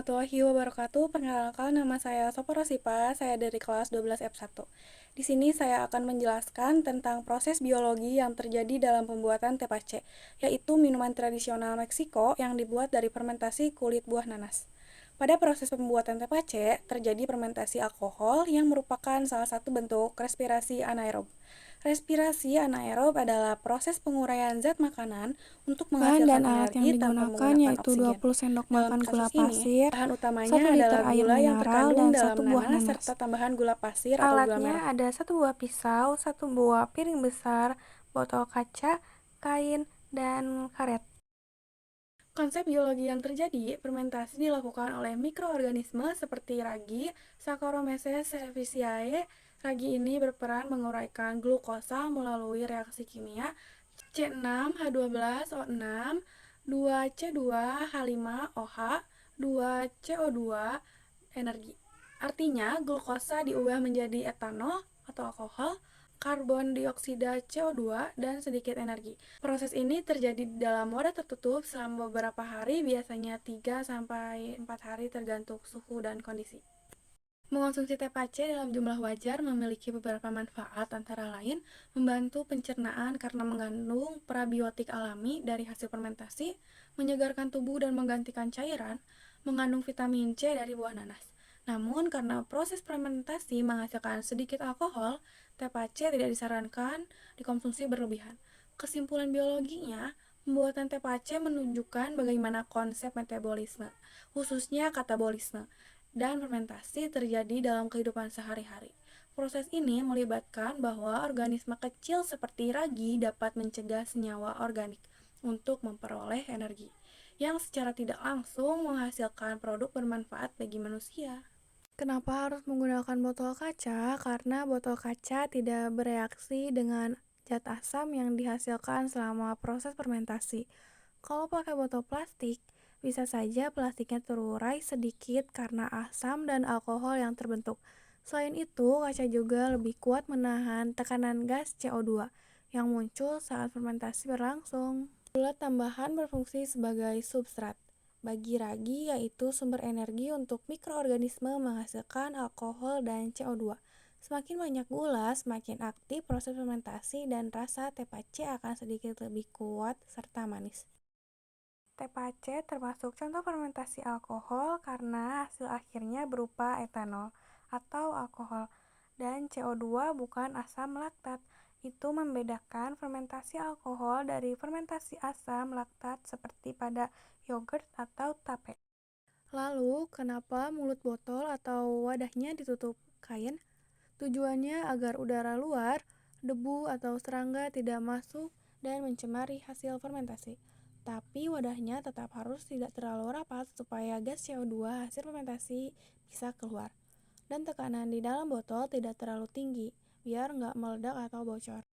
warahmatullahi wabarakatuh. Perkenalkan, nama saya Soporo Sipa, saya dari kelas 12 F1. Di sini saya akan menjelaskan tentang proses biologi yang terjadi dalam pembuatan tepache, yaitu minuman tradisional Meksiko yang dibuat dari fermentasi kulit buah nanas. Pada proses pembuatan tepache, terjadi fermentasi alkohol yang merupakan salah satu bentuk respirasi anaerob. Respirasi anaerob adalah proses penguraian zat makanan untuk Bahan dan menghasilkan alat yang energi tanpa digunakan menggunakan yaitu oksigen. 20 sendok Dalam makan gula kasus ini, pasir, bahan 1 utamanya liter adalah air gula yang mineral, terkandung dan dalam 1 buah nanas nanas. serta tambahan gula pasir atau gula Alatnya merah. ada 1 buah pisau, 1 buah piring besar, botol kaca, kain, dan karet. Konsep biologi yang terjadi, fermentasi dilakukan oleh mikroorganisme seperti ragi, Saccharomyces cerevisiae. Ragi ini berperan menguraikan glukosa melalui reaksi kimia C6H12O6, 2C2H5OH, 2CO2 energi. Artinya, glukosa diubah menjadi etanol atau alkohol, karbon dioksida CO2, dan sedikit energi. Proses ini terjadi di dalam wadah tertutup selama beberapa hari, biasanya 3-4 hari tergantung suhu dan kondisi. Mengonsumsi tepache dalam jumlah wajar memiliki beberapa manfaat, antara lain membantu pencernaan karena mengandung prebiotik alami dari hasil fermentasi, menyegarkan tubuh dan menggantikan cairan, mengandung vitamin C dari buah nanas. Namun, karena proses fermentasi menghasilkan sedikit alkohol, tepache tidak disarankan dikonsumsi berlebihan. Kesimpulan biologinya, pembuatan tepache menunjukkan bagaimana konsep metabolisme, khususnya katabolisme, dan fermentasi terjadi dalam kehidupan sehari-hari. Proses ini melibatkan bahwa organisme kecil seperti ragi dapat mencegah senyawa organik untuk memperoleh energi, yang secara tidak langsung menghasilkan produk bermanfaat bagi manusia. Kenapa harus menggunakan botol kaca? Karena botol kaca tidak bereaksi dengan zat asam yang dihasilkan selama proses fermentasi. Kalau pakai botol plastik, bisa saja plastiknya terurai sedikit karena asam dan alkohol yang terbentuk. Selain itu, kaca juga lebih kuat menahan tekanan gas CO2 yang muncul saat fermentasi berlangsung. Gula tambahan berfungsi sebagai substrat bagi ragi, yaitu sumber energi untuk mikroorganisme menghasilkan alkohol dan CO2. Semakin banyak gula, semakin aktif proses fermentasi dan rasa tepache akan sedikit lebih kuat serta manis. Tepache termasuk contoh fermentasi alkohol karena hasil akhirnya berupa etanol atau alkohol dan CO2 bukan asam laktat. Itu membedakan fermentasi alkohol dari fermentasi asam laktat seperti pada yogurt atau tape. Lalu, kenapa mulut botol atau wadahnya ditutup kain? Tujuannya agar udara luar, debu atau serangga tidak masuk dan mencemari hasil fermentasi. Tapi wadahnya tetap harus tidak terlalu rapat supaya gas CO2 hasil fermentasi bisa keluar. Dan tekanan di dalam botol tidak terlalu tinggi, biar nggak meledak atau bocor.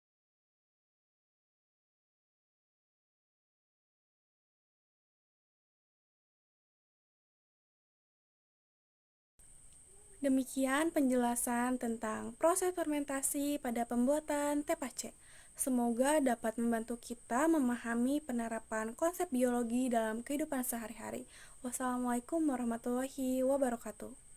Demikian penjelasan tentang proses fermentasi pada pembuatan tepache. Semoga dapat membantu kita memahami penerapan konsep biologi dalam kehidupan sehari-hari. Wassalamualaikum warahmatullahi wabarakatuh.